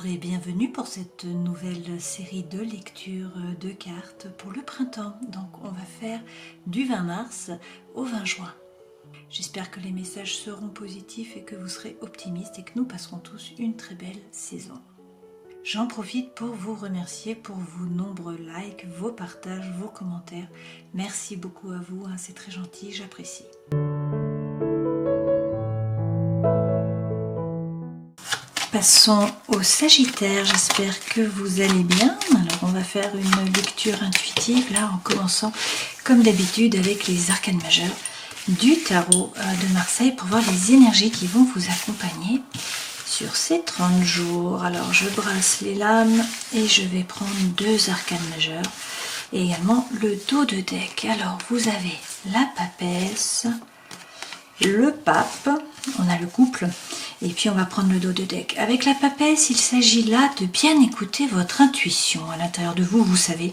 et bienvenue pour cette nouvelle série de lectures de cartes pour le printemps. Donc on va faire du 20 mars au 20 juin. J'espère que les messages seront positifs et que vous serez optimistes et que nous passerons tous une très belle saison. J'en profite pour vous remercier pour vos nombreux likes, vos partages, vos commentaires. Merci beaucoup à vous, c'est très gentil, j'apprécie. Passons au Sagittaire, j'espère que vous allez bien. Alors on va faire une lecture intuitive là en commençant comme d'habitude avec les arcanes majeures du tarot de Marseille pour voir les énergies qui vont vous accompagner sur ces 30 jours. Alors je brasse les lames et je vais prendre deux arcanes majeures et également le dos de deck. Alors vous avez la papesse, le pape, on a le couple, et puis on va prendre le dos de deck. Avec la papesse, il s'agit là de bien écouter votre intuition. À l'intérieur de vous, vous savez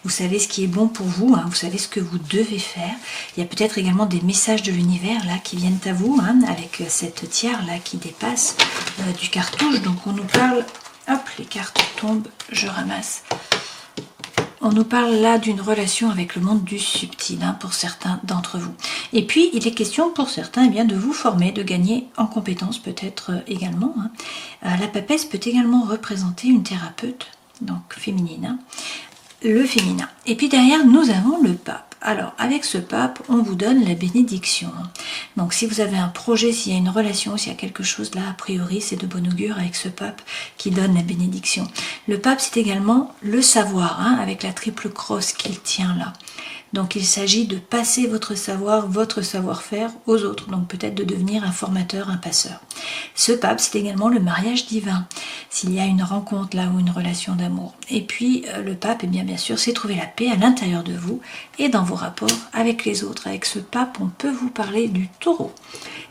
ce qui est bon pour vous, vous savez ce que vous devez faire. Il y a peut-être également des messages de l'univers là qui viennent à vous, avec cette tiare là qui dépasse du cartouche. Donc on nous parle, hop, les cartes tombent, je ramasse. On nous parle là d'une relation avec le monde du subtil pour certains d'entre vous. Et puis, il est question pour certains de vous former, de gagner en compétences peut-être également. La papesse peut également représenter une thérapeute, donc féminine, le féminin. Et puis derrière, nous avons le pape. Alors, avec ce pape, on vous donne la bénédiction. Donc, si vous avez un projet, s'il y a une relation, s'il y a quelque chose là, a priori, c'est de bon augure avec ce pape qui donne la bénédiction. Le pape, c'est également le savoir, avec la triple crosse qu'il tient là. Donc, il s'agit de passer votre savoir, votre savoir-faire aux autres. Donc, peut-être de devenir un formateur, un passeur. Ce pape, c'est également le mariage divin. S'il y a une rencontre là ou une relation d'amour. Et puis, le pape, bien sûr, c'est trouver la paix à l'intérieur de vous et dans vos rapports avec les autres. Avec ce pape, on peut vous parler du taureau.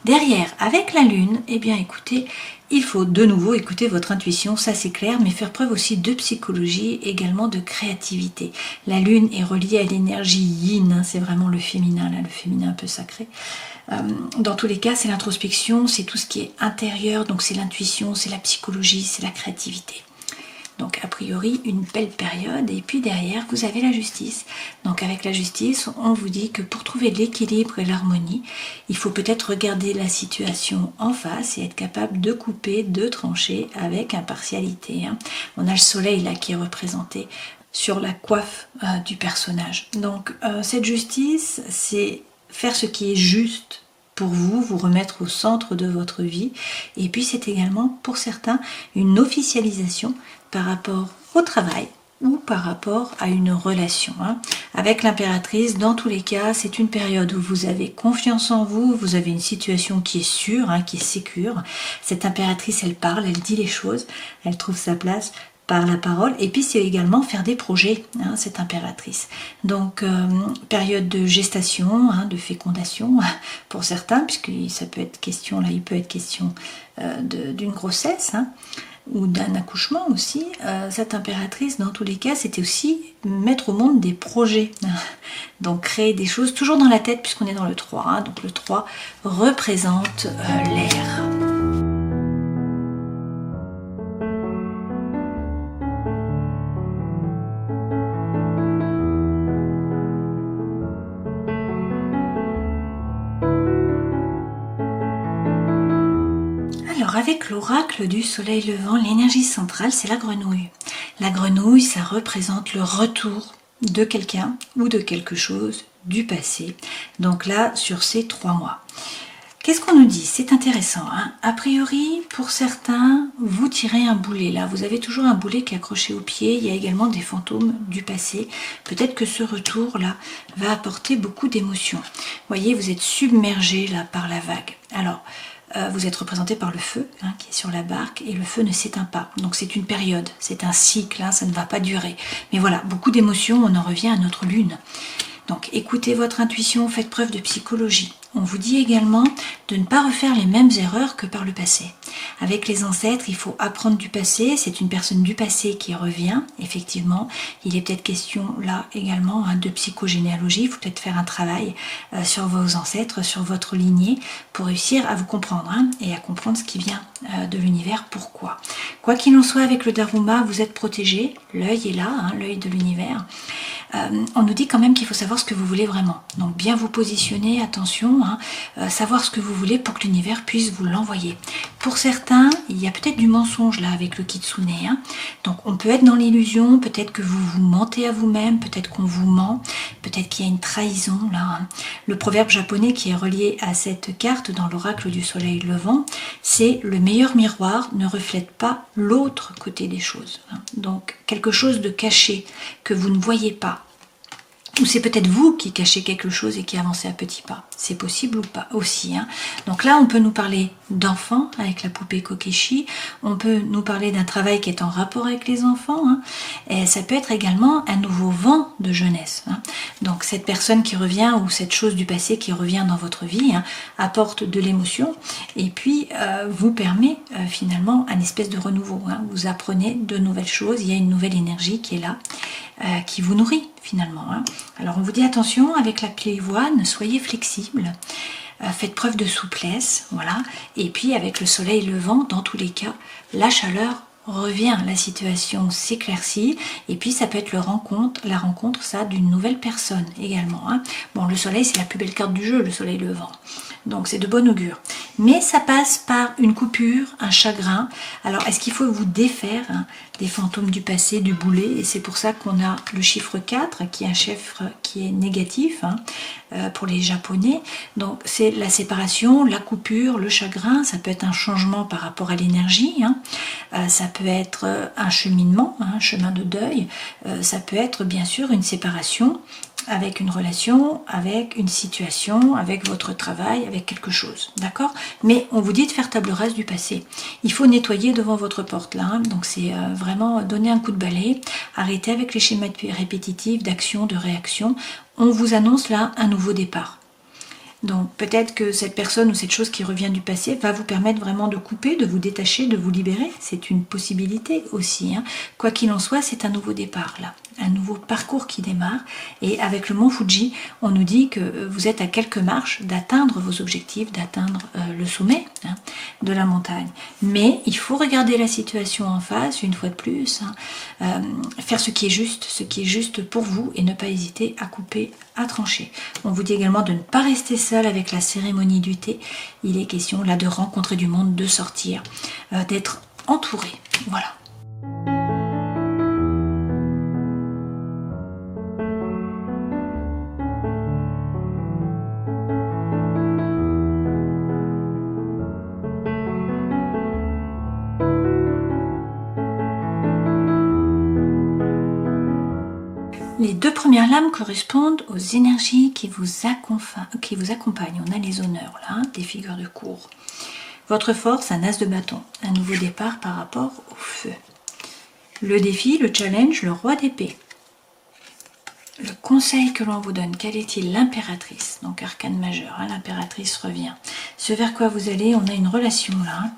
Derrière, avec la lune, écoutez, il faut de nouveau écouter votre intuition, ça c'est clair, mais faire preuve aussi de psychologie, également de créativité. La lune est reliée à l'énergie yin, c'est vraiment le féminin, là, le féminin un peu sacré. Dans tous les cas, c'est l'introspection, c'est tout ce qui est intérieur, donc c'est l'intuition, c'est la psychologie, c'est la créativité. Donc a priori une belle période, et puis derrière vous avez la justice. Donc avec la justice, on vous dit que pour trouver l'équilibre et l'harmonie, il faut peut-être regarder la situation en face et être capable de couper, de trancher avec impartialité. On a le soleil là qui est représenté sur la coiffe du personnage. Donc cette justice, c'est faire ce qui est juste pour vous, vous remettre au centre de votre vie. Et puis c'est également pour certains une officialisation par rapport au travail ou par rapport à une relation. Avec l'impératrice, dans tous les cas, c'est une période où vous avez confiance en vous, vous avez une situation qui est sûre, qui est sécure. Cette impératrice, elle parle, elle dit les choses, elle trouve sa place par la parole, et puis c'est également faire des projets, cette impératrice. Donc période de gestation, de fécondation pour certains, puisque ça peut être question, là il peut être question d'une grossesse, ou d'un accouchement aussi. Cette impératrice, dans tous les cas, c'était aussi mettre au monde des projets, donc créer des choses, toujours dans la tête, puisqu'on est dans le 3, donc le 3 représente l'air. Avec l'oracle du soleil levant, l'énergie centrale, c'est la grenouille. La grenouille, ça représente le retour de quelqu'un ou de quelque chose du passé. Donc là, sur ces 3 mois. Qu'est-ce qu'on nous dit? C'est intéressant. A priori, pour certains, vous tirez un boulet. Là, vous avez toujours un boulet qui est accroché au pied. Il y a également des fantômes du passé. Peut-être que ce retour-là va apporter beaucoup d'émotions. Vous voyez, vous êtes submergé là par la vague. Alors, vous êtes représenté par le feu qui est sur la barque et le feu ne s'éteint pas. Donc c'est une période, c'est un cycle, ça ne va pas durer. Mais voilà, beaucoup d'émotions, on en revient à notre lune. Donc écoutez votre intuition, faites preuve de psychologie. On vous dit également de ne pas refaire les mêmes erreurs que par le passé. Avec les ancêtres, il faut apprendre du passé. C'est une personne du passé qui revient, effectivement. Il est peut-être question là également de psychogénéalogie. Il faut peut-être faire un travail sur vos ancêtres, sur votre lignée, pour réussir à vous comprendre et à comprendre ce qui vient de l'univers. Pourquoi? Quoi qu'il en soit, avec le Daruma, vous êtes protégé. L'œil est là, l'œil de l'univers. On nous dit quand même qu'il faut savoir ce que vous voulez vraiment. Donc bien vous positionner, attention, savoir ce que vous voulez pour que l'univers puisse vous l'envoyer. Pour certains, il y a peut-être du mensonge là avec le Kitsune. Donc on peut être dans l'illusion, peut-être que vous vous mentez à vous-même, peut-être qu'on vous ment, peut-être qu'il y a une trahison là. Le proverbe japonais qui est relié à cette carte dans l'oracle du soleil levant, c'est le meilleur miroir ne reflète pas l'autre côté des choses. Donc quelque chose de caché que vous ne voyez pas. Ou c'est peut-être vous qui cachez quelque chose et qui avancez à petits pas. C'est possible ou pas aussi. Donc là, on peut nous parler d'enfants avec la poupée Kokeshi. On peut nous parler d'un travail qui est en rapport avec les enfants. Et ça peut être également un nouveau vent de jeunesse. Donc cette personne qui revient ou cette chose du passé qui revient dans votre vie apporte de l'émotion et puis vous permet finalement un espèce de renouveau. Vous apprenez de nouvelles choses. Il y a une nouvelle énergie qui est là. Qui vous nourrit finalement. Alors on vous dit attention avec la pléivoine, soyez flexible, faites preuve de souplesse, voilà. Et puis avec le soleil levant, dans tous les cas, la chaleur revient, la situation s'éclaircit et puis ça peut être la rencontre ça d'une nouvelle personne également. Bon, le soleil c'est la plus belle carte du jeu, le soleil levant. Donc c'est de bon augure. Mais ça passe par une coupure, un chagrin. Alors est-ce qu'il faut vous défaire des fantômes du passé, du boulet? Et c'est pour ça qu'on a le chiffre 4 qui est un chiffre qui est négatif pour les Japonais. Donc c'est la séparation, la coupure, le chagrin. Ça peut être un changement par rapport à l'énergie. Ça peut être un cheminement, un chemin de deuil. Ça peut être bien sûr une séparation avec une relation, avec une situation, avec votre travail, avec quelque chose, d'accord? Mais on vous dit de faire table rase du passé. Il faut nettoyer devant votre porte là, donc c'est vraiment donner un coup de balai, arrêter avec les schémas répétitifs d'action, de réaction. On vous annonce là un nouveau départ. Donc peut-être que cette personne ou cette chose qui revient du passé va vous permettre vraiment de couper, de vous détacher, de vous libérer. C'est une possibilité aussi. Quoi qu'il en soit, c'est un nouveau départ là, un nouveau parcours qui démarre. Et avec le mont Fuji, on nous dit que vous êtes à quelques marches d'atteindre vos objectifs, d'atteindre le sommet de la montagne. Mais il faut regarder la situation en face, une fois de plus, faire ce qui est juste pour vous et ne pas hésiter à couper, à trancher. On vous dit également de ne pas rester seul avec la cérémonie du thé. Il est question là de rencontrer du monde, de sortir, d'être entouré. Voilà. Les deux premières lames correspondent aux énergies qui vous accompagnent. On a les honneurs là, des figures de cour. Votre force, un as de bâton, un nouveau départ par rapport au feu. Le défi, le challenge, le roi d'épée. Le conseil que l'on vous donne, quel est-il? L'impératrice, donc arcane majeur, l'impératrice revient. Ce vers quoi vous allez, on a une relation là.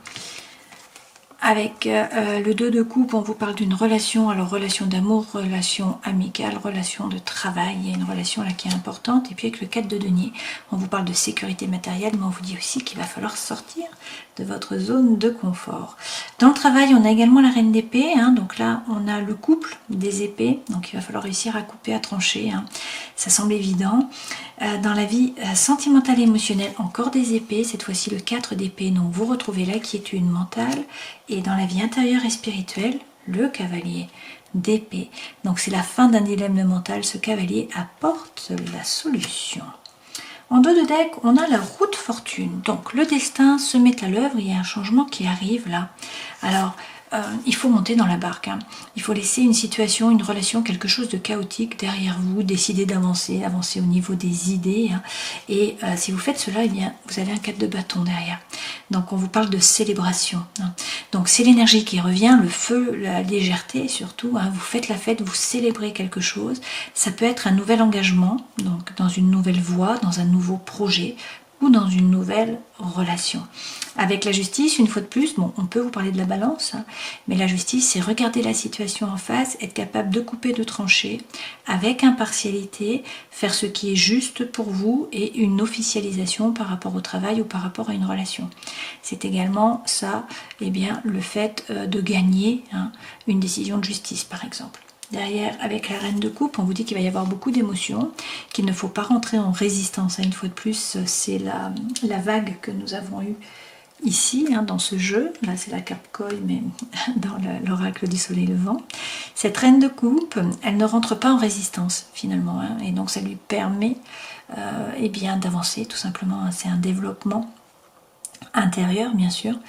Avec le 2 de coupe, on vous parle d'une relation, alors relation d'amour, relation amicale, relation de travail, il y a une relation là qui est importante. Et puis avec le 4 de denier, on vous parle de sécurité matérielle, mais on vous dit aussi qu'il va falloir sortir de votre zone de confort. Dans le travail, on a également la reine d'épée, donc là on a le couple des épées, donc il va falloir réussir à couper, à trancher, ça semble évident. Dans la vie sentimentale et émotionnelle, encore des épées, cette fois-ci le 4 d'épée, donc vous retrouvez l'inquiétude mentale. Et dans la vie intérieure et spirituelle, le cavalier d'épée. Donc c'est la fin d'un dilemme mental, ce cavalier apporte la solution. En dos de deck, on a la roue de fortune. Donc le destin se met à l'œuvre, il y a un changement qui arrive là. Alors, il faut monter dans la barque. Il faut laisser une situation, une relation, quelque chose de chaotique derrière vous, décider d'avancer, avancer au niveau des idées. Et si vous faites cela, eh bien, vous avez un 4 de bâton derrière. Donc on vous parle de célébration. Donc c'est l'énergie qui revient, le feu, la légèreté surtout, hein. Vous faites la fête, vous célébrez quelque chose. Ça peut être un nouvel engagement, donc dans une nouvelle voie, dans un nouveau projet ou dans une nouvelle relation. Avec la justice, une fois de plus, bon, on peut vous parler de la balance, hein, mais la justice, c'est regarder la situation en face, être capable de couper, de trancher, avec impartialité, faire ce qui est juste pour vous et une officialisation par rapport au travail ou par rapport à une relation. C'est également ça, eh bien, le fait de gagner, hein, une décision de justice, par exemple. Derrière, avec la reine de coupe, on vous dit qu'il va y avoir beaucoup d'émotions, qu'il ne faut pas rentrer en résistance. Une fois de plus, c'est la vague que nous avons eue ici, hein, dans ce jeu. Là, c'est la carte Koi, mais dans l'oracle du soleil levant. Cette reine de coupe, elle ne rentre pas en résistance, finalement. Hein, et donc, ça lui permet eh bien, d'avancer, tout simplement. Hein, c'est un développement intérieur, bien sûr.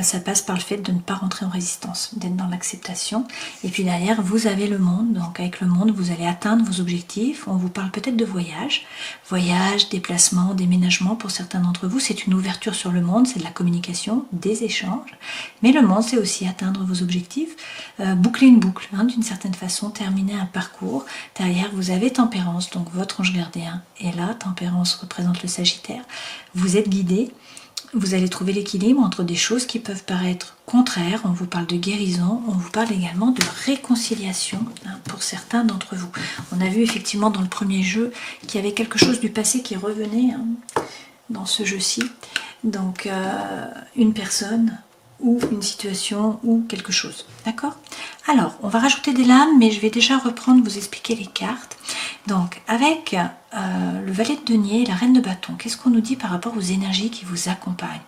Ça passe par le fait de ne pas rentrer en résistance, d'être dans l'acceptation. Et puis derrière, vous avez le monde. Donc avec le monde, vous allez atteindre vos objectifs. On vous parle peut-être de voyage, déplacement, déménagement pour certains d'entre vous. C'est une ouverture sur le monde, c'est de la communication, des échanges. Mais le monde, c'est aussi atteindre vos objectifs, boucler une boucle, hein, d'une certaine façon, terminer un parcours. Derrière, vous avez Tempérance, donc votre ange gardien est là. Tempérance représente le Sagittaire. Vous êtes guidé. Vous allez trouver l'équilibre entre des choses qui peuvent paraître contraires. On vous parle de guérison, on vous parle également de réconciliation, hein, pour certains d'entre vous. On a vu effectivement dans le premier jeu qu'il y avait quelque chose du passé qui revenait, hein, dans ce jeu-ci. Donc une personne ou une situation ou quelque chose. D'accord? Alors, on va rajouter des lames, mais je vais déjà reprendre, vous expliquer les cartes. Donc, avec le valet de denier et la reine de bâton, qu'est-ce qu'on nous dit par rapport aux énergies qui vous accompagnent?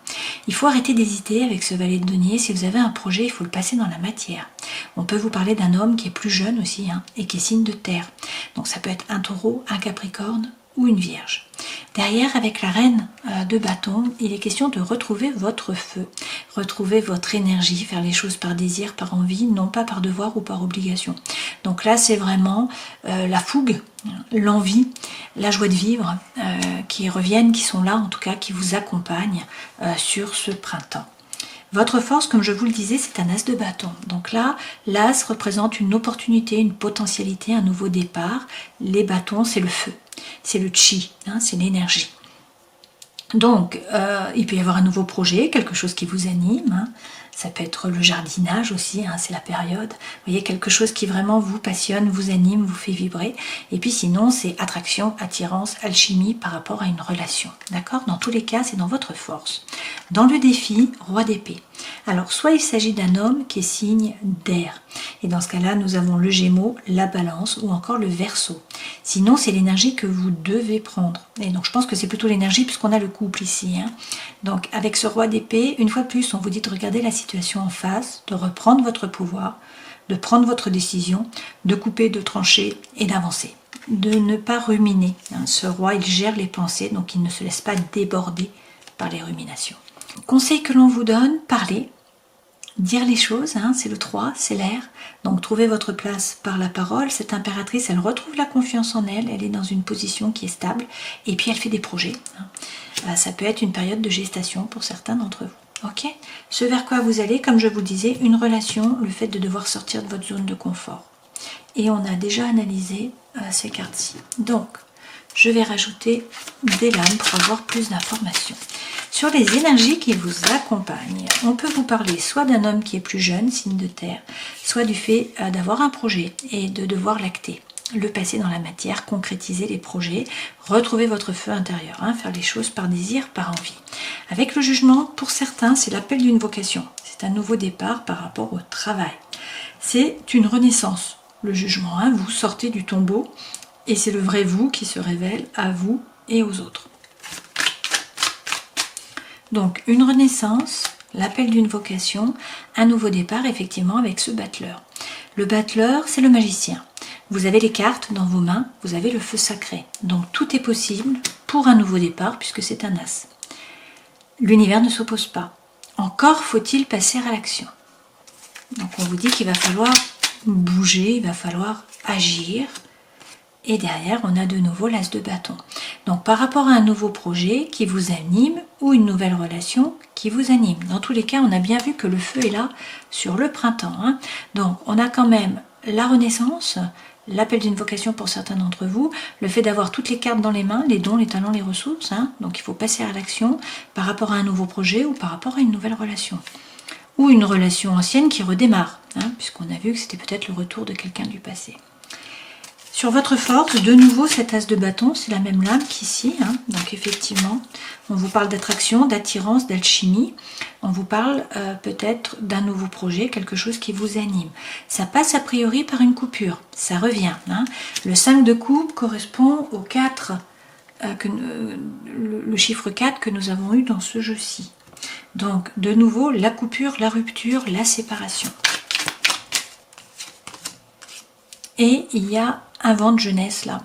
Il faut arrêter d'hésiter avec ce valet de denier. Si vous avez un projet, il faut le passer dans la matière. On peut vous parler d'un homme qui est plus jeune aussi, hein, et qui est signe de terre. Donc, ça peut être un taureau, un capricorne ou une vierge. Derrière, avec la reine de bâton, il est question de retrouver votre feu, retrouver votre énergie, faire les choses par désir, par envie, non pas par devoir ou par obligation. Donc là, c'est vraiment la fougue, l'envie, la joie de vivre qui reviennent, qui sont là en tout cas, qui vous accompagnent sur ce printemps. Votre force, comme je vous le disais, c'est un as de bâton. Donc là, l'as représente une opportunité, une potentialité, un nouveau départ. Les bâtons, c'est le feu, c'est le chi, hein, c'est l'énergie. Donc, il peut y avoir un nouveau projet, quelque chose qui vous anime, hein. Ça peut être le jardinage aussi, hein, c'est la période. Vous voyez, quelque chose qui vraiment vous passionne, vous anime, vous fait vibrer. Et puis sinon, c'est attraction, attirance, alchimie par rapport à une relation. D'accord? Dans tous les cas, c'est dans votre force. Dans le défi, roi d'épée. Alors, soit il s'agit d'un homme qui est signe d'air. Et dans ce cas-là, nous avons le Gémeaux, la Balance ou encore le Verseau. Sinon, c'est l'énergie que vous devez prendre. Et donc, je pense que c'est plutôt l'énergie puisqu'on a le couple ici, hein. Donc, avec ce roi d'épée, une fois de plus, on vous dit de regarder la situation en face, de reprendre votre pouvoir, de prendre votre décision, de couper, de trancher et d'avancer. De ne pas ruminer, hein. Ce roi, il gère les pensées, donc il ne se laisse pas déborder par les ruminations. Conseil que l'on vous donne, parlez. Dire les choses, hein, c'est le 3, c'est l'air. Donc trouvez votre place par la parole. Cette impératrice, elle retrouve la confiance en elle, elle est dans une position qui est stable et puis elle fait des projets, hein. Ça peut être une période de gestation pour certains d'entre vous. Ok? Ce vers quoi vous allez, comme je vous le disais, une relation, le fait de devoir sortir de votre zone de confort. Et on a déjà analysé ces cartes-ci. Donc, je vais rajouter des lames pour avoir plus d'informations. Sur les énergies qui vous accompagnent, on peut vous parler soit d'un homme qui est plus jeune, signe de terre, soit du fait d'avoir un projet et de devoir l'acter, le passer dans la matière, concrétiser les projets, retrouver votre feu intérieur, hein, faire les choses par désir, par envie. Avec le jugement, pour certains, c'est l'appel d'une vocation. C'est un nouveau départ par rapport au travail. C'est une renaissance, le jugement, hein, vous sortez du tombeau et c'est le vrai vous qui se révèle à vous et aux autres. Donc une renaissance, l'appel d'une vocation, un nouveau départ effectivement avec ce battleur. Le battleur, c'est le magicien. Vous avez les cartes dans vos mains, vous avez le feu sacré. Donc tout est possible pour un nouveau départ puisque c'est un as. L'univers ne s'oppose pas. Encore faut-il passer à l'action. Donc on vous dit qu'il va falloir bouger, il va falloir agir Et derrière, on a de nouveau l'as de bâton. Donc par rapport à un nouveau projet qui vous anime ou une nouvelle relation qui vous anime. Dans tous les cas, on a bien vu que le feu est là sur le printemps. Hein. Donc on a quand même la renaissance, l'appel d'une vocation pour certains d'entre vous, le fait d'avoir toutes les cartes dans les mains, les dons, les talents, les ressources. Hein. Donc il faut passer à l'action par rapport à un nouveau projet ou par rapport à une nouvelle relation. Ou une relation ancienne qui redémarre, hein, puisqu'on a vu que c'était peut-être le retour de quelqu'un du passé. Sur votre force, de nouveau, cet as de bâton, c'est la même lame qu'ici. Hein. Donc effectivement, on vous parle d'attraction, d'attirance, d'alchimie. On vous parle peut-être d'un nouveau projet, quelque chose qui vous anime. Ça passe a priori par une coupure, ça revient. Hein. Le 5 de coupe correspond au 4, le chiffre 4 que nous avons eu dans ce jeu-ci. Donc de nouveau, la coupure, la rupture, la séparation. Et il y a un vent de jeunesse là,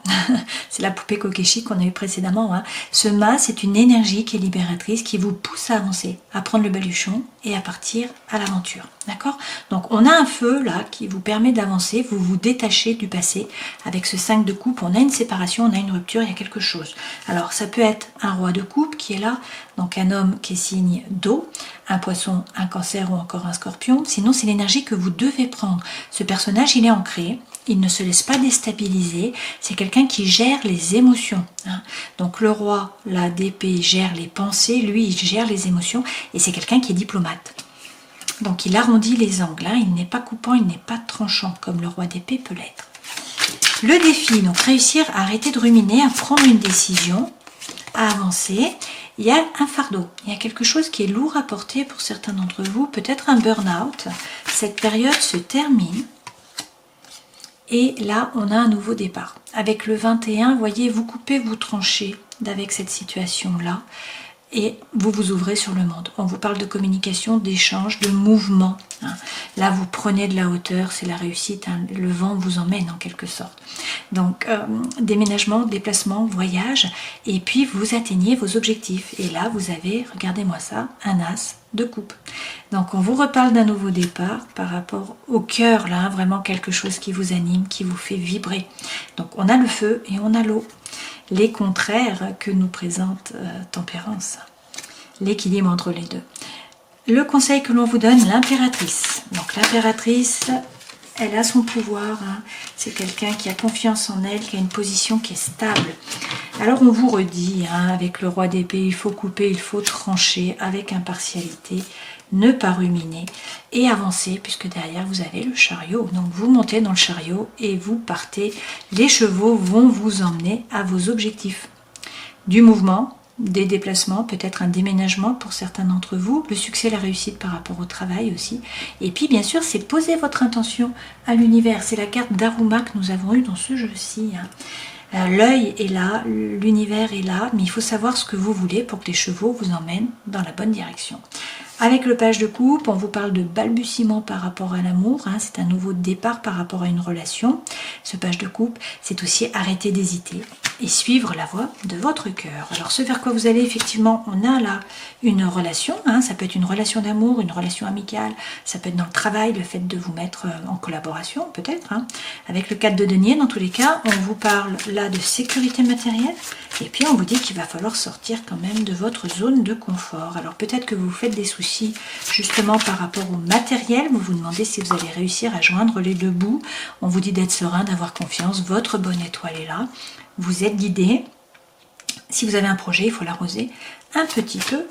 c'est la poupée Kokeshi qu'on a eu précédemment. Hein. Ce mât, c'est une énergie qui est libératrice, qui vous pousse à avancer, à prendre le baluchon et à partir à l'aventure. D'accord? Donc on a un feu là qui vous permet d'avancer, vous vous détachez du passé. Avec ce 5 de coupe, on a une séparation, on a une rupture, il y a quelque chose. Alors ça peut être un roi de coupe qui est là, donc un homme qui est signe d'eau, un poisson, un cancer ou encore un scorpion. Sinon c'est l'énergie que vous devez prendre. Ce personnage, il est ancré. Il ne se laisse pas déstabiliser, c'est quelqu'un qui gère les émotions. Hein. Donc le roi, la d'épée, gère les pensées, lui il gère les émotions et c'est quelqu'un qui est diplomate. Donc il arrondit les angles, hein. Il n'est pas coupant, il n'est pas tranchant comme le roi d'épée peut l'être. Le défi, donc réussir à arrêter de ruminer, à prendre une décision, à avancer. Il y a un fardeau, il y a quelque chose qui est lourd à porter pour certains d'entre vous, peut-être un burn-out. Cette période se termine. Et là, on a un nouveau départ. Avec le 21, voyez, vous coupez, vous tranchez avec cette situation-là et vous vous ouvrez sur le monde. On vous parle de communication, d'échange, de mouvement. Hein. Là, vous prenez de la hauteur, c'est la réussite. Hein. Le vent vous emmène en quelque sorte. Donc, déménagement, déplacement, voyage. Et puis, vous atteignez vos objectifs. Et là, vous avez, regardez-moi ça, un as de coupe. Donc on vous reparle d'un nouveau départ par rapport au cœur, là, vraiment quelque chose qui vous anime, qui vous fait vibrer. Donc on a le feu et on a l'eau. Les contraires que nous présente Tempérance. L'équilibre entre les deux. Le conseil que l'on vous donne, l'impératrice. Donc l'impératrice, elle a son pouvoir. Hein. C'est quelqu'un qui a confiance en elle, qui a une position qui est stable. Alors on vous redit, hein, avec le roi d'épée, il faut couper, il faut trancher avec impartialité, ne pas ruminer et avancer puisque derrière vous avez le chariot. Donc vous montez dans le chariot et vous partez. Les chevaux vont vous emmener à vos objectifs. Du mouvement, des déplacements, peut-être un déménagement pour certains d'entre vous, le succès, la réussite par rapport au travail aussi. Et puis bien sûr, c'est poser votre intention à l'univers. C'est la carte d'Aruma que nous avons eue dans ce jeu-ci. Hein. L'œil est là, l'univers est là, mais il faut savoir ce que vous voulez pour que les chevaux vous emmènent dans la bonne direction. Avec le page de coupe, on vous parle de balbutiement par rapport à l'amour, hein, c'est un nouveau départ par rapport à une relation. Ce page de coupe, c'est aussi arrêter d'hésiter et suivre la voie de votre cœur. Alors ce vers quoi vous allez, effectivement, on a là une relation, hein, ça peut être une relation d'amour, une relation amicale, ça peut être dans le travail, le fait de vous mettre en collaboration peut-être. Hein. Avec le 4 de denier, dans tous les cas, on vous parle là de sécurité matérielle et puis on vous dit qu'il va falloir sortir quand même de votre zone de confort. Alors peut-être que vous faites des soucis justement par rapport au matériel, vous vous demandez si vous allez réussir à joindre les deux bouts. On vous dit d'être serein, d'avoir confiance, votre bonne étoile est là, vous êtes guidé. Si vous avez un projet, il faut l'arroser un petit peu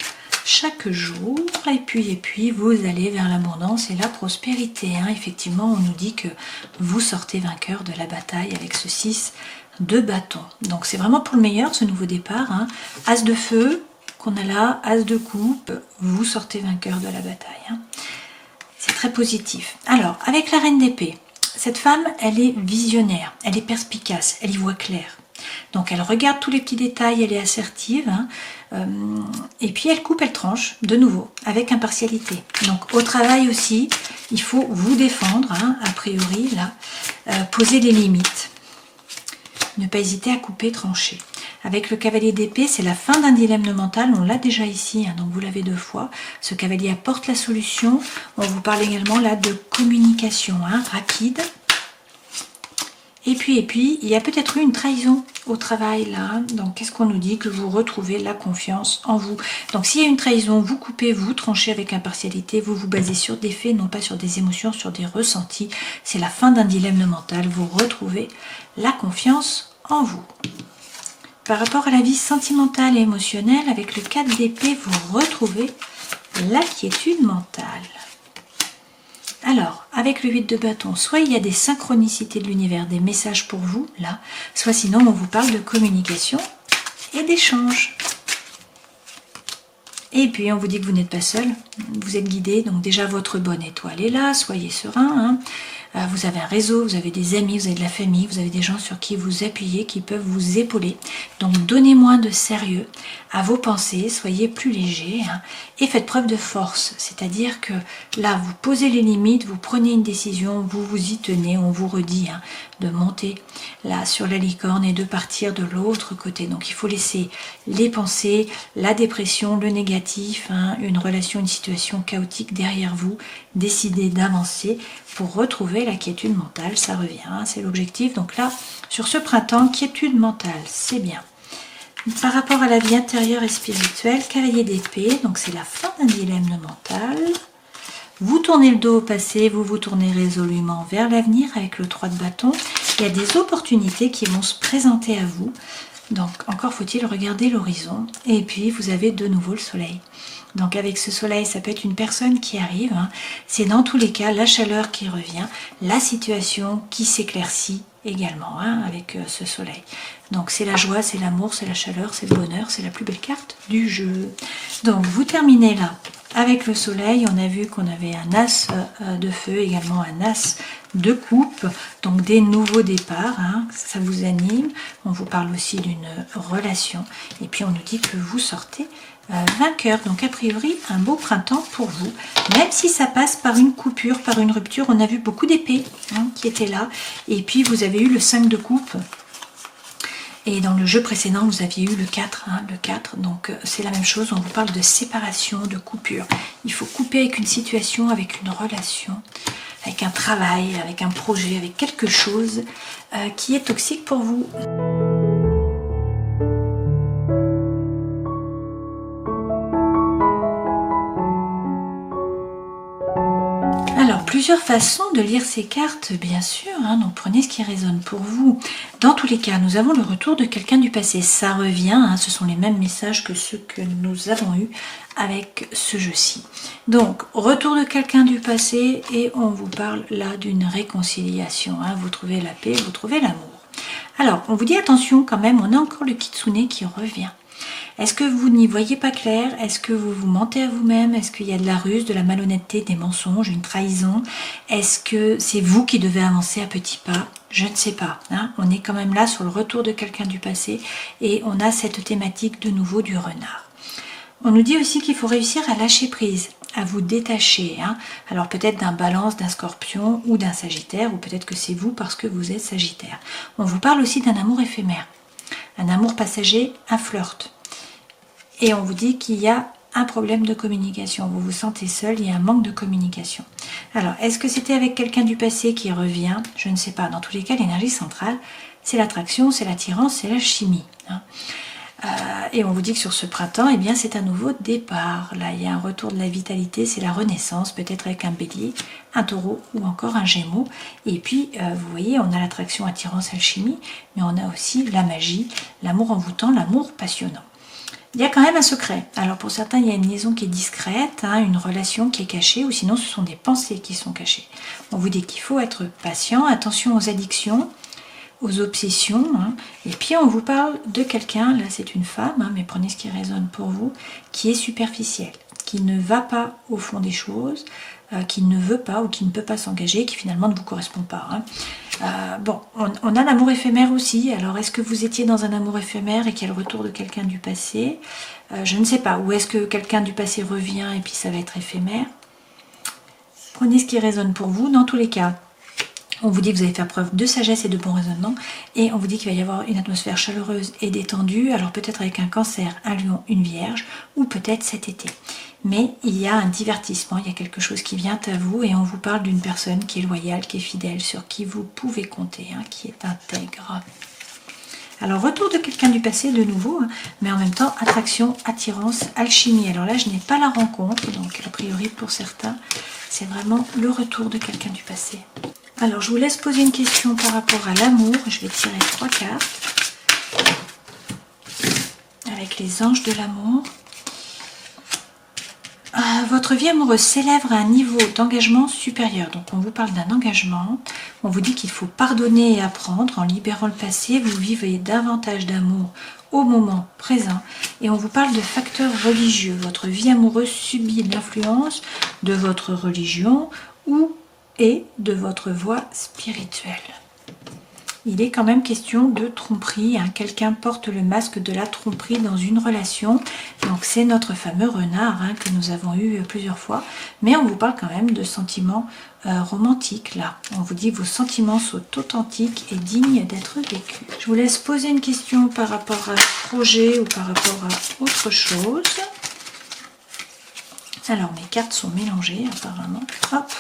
chaque jour et puis vous allez vers l'abondance et la prospérité. Hein. Effectivement, on nous dit que vous sortez vainqueur de la bataille avec ce 6 de bâton. Donc c'est vraiment pour le meilleur ce nouveau départ. Hein. As de feu qu'on a là, as de coupe, vous sortez vainqueur de la bataille. Hein. C'est très positif. Alors, avec la reine d'épée, cette femme, elle est visionnaire, elle est perspicace, elle y voit clair. Donc elle regarde tous les petits détails, elle est assertive, hein, et puis elle coupe, elle tranche, de nouveau, avec impartialité. Donc au travail aussi, il faut vous défendre, hein, a priori, là, poser des limites. Ne pas hésiter à couper, trancher. Avec le cavalier d'épée, c'est la fin d'un dilemme mental, on l'a déjà ici, hein, donc vous l'avez 2 fois. Ce cavalier apporte la solution. On vous parle également là de communication, hein, rapide. Et puis, il y a peut-être eu une trahison au travail là. Donc, qu'est-ce qu'on nous dit? Que vous retrouvez la confiance en vous. Donc, s'il y a une trahison, vous coupez, vous tranchez avec impartialité, vous vous basez sur des faits, non pas sur des émotions, sur des ressentis. C'est la fin d'un dilemme mental. Vous retrouvez la confiance en vous. Par rapport à la vie sentimentale et émotionnelle, avec le 4 d'épée, vous retrouvez la quiétude mentale. Alors, avec le 8 de bâton, soit il y a des synchronicités de l'univers, des messages pour vous, là, soit sinon on vous parle de communication et d'échange. Et puis on vous dit que vous n'êtes pas seul, vous êtes guidé, donc déjà votre bonne étoile est là, soyez serein, hein. Vous avez un réseau, vous avez des amis, vous avez de la famille, vous avez des gens sur qui vous appuyez, qui peuvent vous épauler. Donc donnez moins de sérieux à vos pensées, soyez plus léger, hein, et faites preuve de force. C'est-à-dire que là, vous posez les limites, vous prenez une décision, vous vous y tenez, on vous redit hein, de monter là sur la licorne et de partir de l'autre côté. Donc il faut laisser les pensées, la dépression, le négatif, hein, une relation, une situation chaotique derrière vous, décider d'avancer pour retrouver la quiétude mentale, ça revient, hein, c'est l'objectif. Donc là, sur ce printemps, quiétude mentale, c'est bien. Par rapport à la vie intérieure et spirituelle, cavalier d'épée, donc c'est la fin d'un dilemme mental. Vous tournez le dos au passé, vous vous tournez résolument vers l'avenir avec le 3 de bâton. Il y a des opportunités qui vont se présenter à vous. Donc encore faut-il regarder l'horizon. Et puis vous avez de nouveau le soleil. Donc avec ce soleil, ça peut être une personne qui arrive. Hein. C'est dans tous les cas la chaleur qui revient, la situation qui s'éclaircit également hein, avec ce soleil. Donc c'est la joie, c'est l'amour, c'est la chaleur, c'est le bonheur, c'est la plus belle carte du jeu. Donc vous terminez là avec le soleil. On a vu qu'on avait un as de feu, également un as de coupe, donc des nouveaux départs, hein, ça vous anime. On vous parle aussi d'une relation et puis on nous dit que vous sortez vainqueur, donc a priori un beau printemps pour vous, même si ça passe par une coupure, par une rupture. On a vu beaucoup d'épées hein, qui étaient là, et puis vous avez eu le 5 de coupe, et dans le jeu précédent vous aviez eu le 4, hein, le 4, donc c'est la même chose. On vous parle de séparation, de coupure. Il faut couper avec une situation, avec une relation, avec un travail, avec un projet, avec quelque chose qui est toxique pour vous. Alors, plusieurs façons de lire ces cartes, bien sûr, hein, donc prenez ce qui résonne pour vous. Dans tous les cas, nous avons le retour de quelqu'un du passé. Ça revient, hein, ce sont les mêmes messages que ceux que nous avons eus avec ce jeu-ci. Donc, retour de quelqu'un du passé et on vous parle là d'une réconciliation. Hein, vous trouvez la paix, vous trouvez l'amour. Alors, on vous dit attention quand même, on a encore le kitsune qui revient. Est-ce que vous n'y voyez pas clair? Est-ce que vous vous mentez à vous-même? Est-ce qu'il y a de la ruse, de la malhonnêteté, des mensonges, une trahison? Est-ce que c'est vous qui devez avancer à petits pas? Je ne sais pas. Hein, on est quand même là sur le retour de quelqu'un du passé et on a cette thématique de nouveau du renard. On nous dit aussi qu'il faut réussir à lâcher prise, à vous détacher. Hein. Alors peut-être d'un balance, d'un scorpion ou d'un sagittaire, ou peut-être que c'est vous parce que vous êtes sagittaire. On vous parle aussi d'un amour éphémère, un amour passager, un flirt. Et on vous dit qu'il y a un problème de communication. Vous vous sentez seul, il y a un manque de communication. Alors, est-ce que c'était avec quelqu'un du passé qui revient? Je ne sais pas. Dans tous les cas, l'énergie centrale, c'est l'attraction, c'est l'attirance, c'est la chimie. Hein. Et on vous dit que sur ce printemps, eh bien, c'est un nouveau départ. Là, il y a un retour de la vitalité, c'est la renaissance, peut-être avec un bélier, un taureau ou encore un gémeau. Et puis, vous voyez, on a l'attraction, attirance, alchimie, mais on a aussi la magie, l'amour envoûtant, l'amour passionnant. Il y a quand même un secret. Alors pour certains, il y a une liaison qui est discrète, hein, une relation qui est cachée, ou sinon ce sont des pensées qui sont cachées. On vous dit qu'il faut être patient, attention aux addictions, aux obsessions, hein. Et puis on vous parle de quelqu'un, là c'est une femme, hein, mais prenez ce qui résonne pour vous, qui est superficielle, qui ne va pas au fond des choses, qui ne veut pas ou qui ne peut pas s'engager, qui finalement ne vous correspond pas. Hein. Bon, on a l'amour éphémère aussi. Alors, est-ce que vous étiez dans un amour éphémère et qu'il y a le retour de quelqu'un du passé? Je ne sais pas. Ou est-ce que quelqu'un du passé revient et puis ça va être éphémère? Prenez ce qui résonne pour vous. Dans tous les cas, On vous dit que vous allez faire preuve de sagesse et de bon raisonnement, et on vous dit qu'il va y avoir une atmosphère chaleureuse et détendue, alors peut-être avec un cancer, un lion, une vierge, ou peut-être cet été. Mais il y a un divertissement, il y a quelque chose qui vient à vous, et on vous parle d'une personne qui est loyale, qui est fidèle, sur qui vous pouvez compter, hein, qui est intègre. Alors retour de quelqu'un du passé de nouveau, hein, mais en même temps attraction, attirance, alchimie. Alors là je n'ai pas la rencontre, donc a priori pour certains c'est vraiment le retour de quelqu'un du passé. Alors, je vous laisse poser une question par rapport à l'amour. Je vais tirer 3 cartes avec les anges de l'amour. Votre vie amoureuse s'élève à un niveau d'engagement supérieur. Donc, on vous parle d'un engagement. On vous dit qu'il faut pardonner et apprendre. En libérant le passé, vous vivez davantage d'amour au moment présent. Et on vous parle de facteurs religieux. Votre vie amoureuse subit l'influence de votre religion et de votre voie spirituelle. Il est quand même question de tromperie, hein. Quelqu'un porte le masque de la tromperie dans une relation, donc c'est notre fameux renard, hein, que nous avons eu plusieurs fois, mais on vous parle quand même de sentiments romantiques là. On vous dit vos sentiments sont authentiques et dignes d'être vécus. Je vous laisse poser une question par rapport à ce projet ou par rapport à autre chose. Alors mes cartes sont mélangées apparemment. Hop.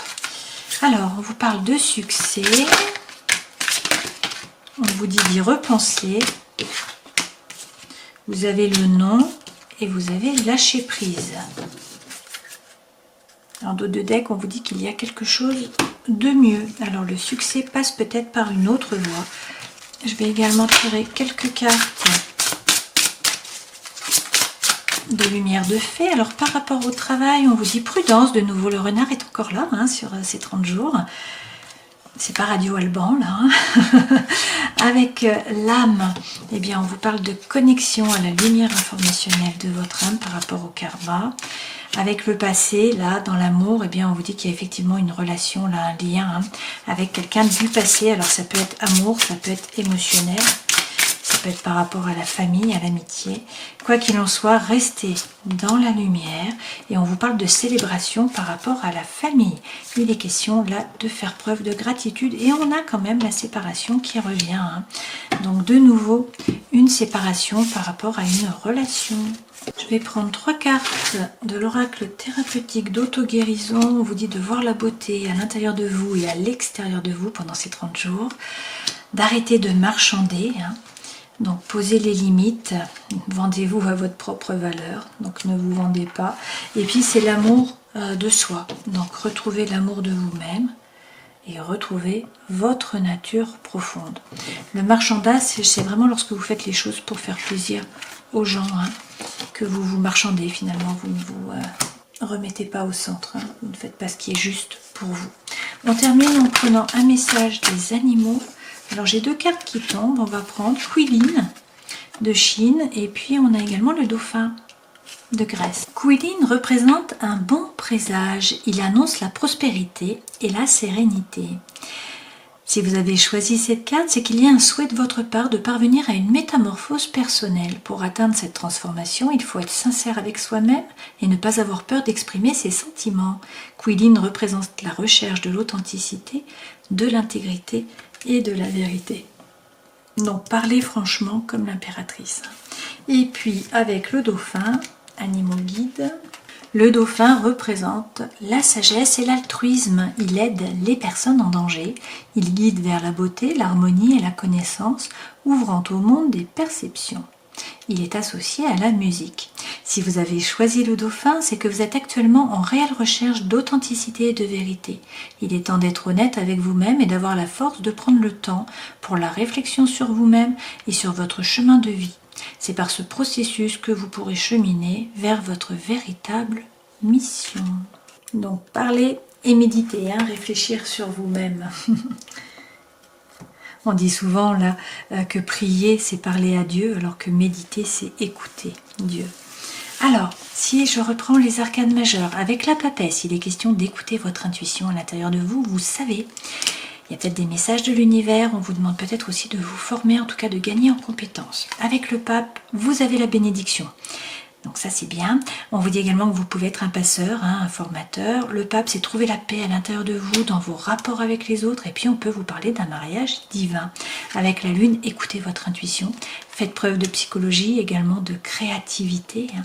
Alors on vous parle de succès. On vous dit d'y repenser. Vous avez le non et vous avez lâché prise. En dos de deck, on vous dit qu'il y a quelque chose de mieux. Alors le succès passe peut-être par une autre voie. Je vais également tirer quelques cartes de lumière de fée. Alors par rapport au travail, on vous dit prudence. De nouveau, le renard est encore là, hein, sur ces 30 jours. C'est pas Radio Alban là, hein. Avec l'âme, eh bien on vous parle de connexion à la lumière informationnelle de votre âme par rapport au karma. Avec le passé, là, dans l'amour, eh bien on vous dit qu'il y a effectivement une relation, là, un lien, hein, avec quelqu'un du passé. Alors ça peut être amour, ça peut être émotionnel, ça peut être par rapport à la famille, à l'amitié. Quoi qu'il en soit, restez dans la lumière et on vous parle de célébration par rapport à la famille. Il est question là de faire preuve de gratitude et on a quand même la séparation qui revient, hein. Donc de nouveau, une séparation par rapport à une relation. Je vais prendre 3 cartes de l'oracle thérapeutique d'auto-guérison. On vous dit de voir la beauté à l'intérieur de vous et à l'extérieur de vous pendant ces 30 jours. D'arrêter de marchander, hein. Donc posez les limites, vendez-vous à votre propre valeur, donc ne vous vendez pas. Et puis c'est l'amour de soi, donc retrouvez l'amour de vous-même et retrouvez votre nature profonde. Le marchandage, c'est vraiment lorsque vous faites les choses pour faire plaisir aux gens, hein, que vous vous marchandez finalement, vous ne vous remettez pas au centre, hein, vous ne faites pas ce qui est juste pour vous. On termine en prenant un message des animaux. Alors j'ai 2 cartes qui tombent, on va prendre Quilin de Chine et puis on a également le dauphin de Grèce. Quilin représente un bon présage, il annonce la prospérité et la sérénité. Si vous avez choisi cette carte, c'est qu'il y a un souhait de votre part de parvenir à une métamorphose personnelle. Pour atteindre cette transformation, il faut être sincère avec soi-même et ne pas avoir peur d'exprimer ses sentiments. Quilin représente la recherche de l'authenticité, de l'intégrité et de la vérité. Donc parlez franchement comme l'impératrice. Et puis avec le dauphin, animaux guides, le dauphin représente la sagesse et l'altruisme. Il aide les personnes en danger. Il guide vers la beauté, l'harmonie et la connaissance, ouvrant au monde des perceptions. Il est associé à la musique. Si vous avez choisi le dauphin, c'est que vous êtes actuellement en réelle recherche d'authenticité et de vérité. Il est temps d'être honnête avec vous-même et d'avoir la force de prendre le temps pour la réflexion sur vous-même et sur votre chemin de vie. C'est par ce processus que vous pourrez cheminer vers votre véritable mission. Donc parlez et méditez, hein, réfléchir sur vous-même. On dit souvent là que prier c'est parler à Dieu alors que méditer c'est écouter Dieu. Alors, si je reprends les arcanes majeures, avec la papesse, il est question d'écouter votre intuition à l'intérieur de vous, vous savez. Il y a peut-être des messages de l'univers, on vous demande peut-être aussi de vous former, en tout cas de gagner en compétences. Avec le pape, vous avez la bénédiction. Donc ça c'est bien. On vous dit également que vous pouvez être un passeur, hein, un formateur. Le pape, c'est trouver la paix à l'intérieur de vous, dans vos rapports avec les autres. Et puis on peut vous parler d'un mariage divin. Avec la lune, écoutez votre intuition. Faites preuve de psychologie, également de créativité. Hein.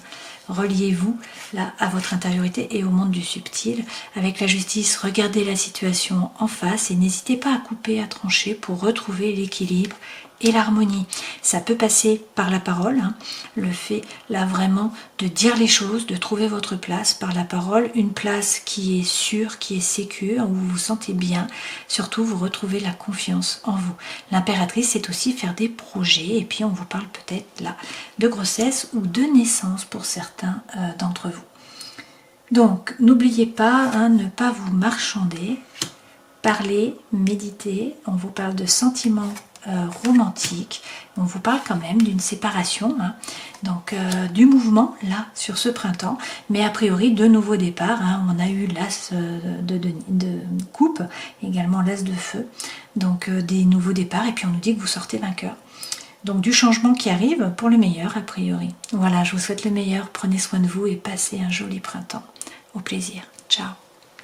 Reliez-vous là à votre intériorité et au monde du subtil. Avec la justice, regardez la situation en face et n'hésitez pas à couper, à trancher pour retrouver l'équilibre et l'harmonie. Ça peut passer par la parole, hein, le fait là vraiment de dire les choses, de trouver votre place par la parole, une place qui est sûre, qui est sécure, où vous vous sentez bien, surtout vous retrouvez la confiance en vous. L'impératrice, c'est aussi faire des projets, et puis on vous parle peut-être là de grossesse ou de naissance pour certains d'entre vous. Donc n'oubliez pas, hein, ne pas vous marchander, parler, méditer, on vous parle de sentiments romantique, on vous parle quand même d'une séparation, hein. Donc du mouvement là sur ce printemps, mais a priori de nouveaux départs, hein. On a eu l'as de coupe, également l'as de feu, donc des nouveaux départs, et puis on nous dit que vous sortez vainqueur. Donc du changement qui arrive pour le meilleur a priori. Voilà, je vous souhaite le meilleur, prenez soin de vous et passez un joli printemps. Au plaisir, ciao.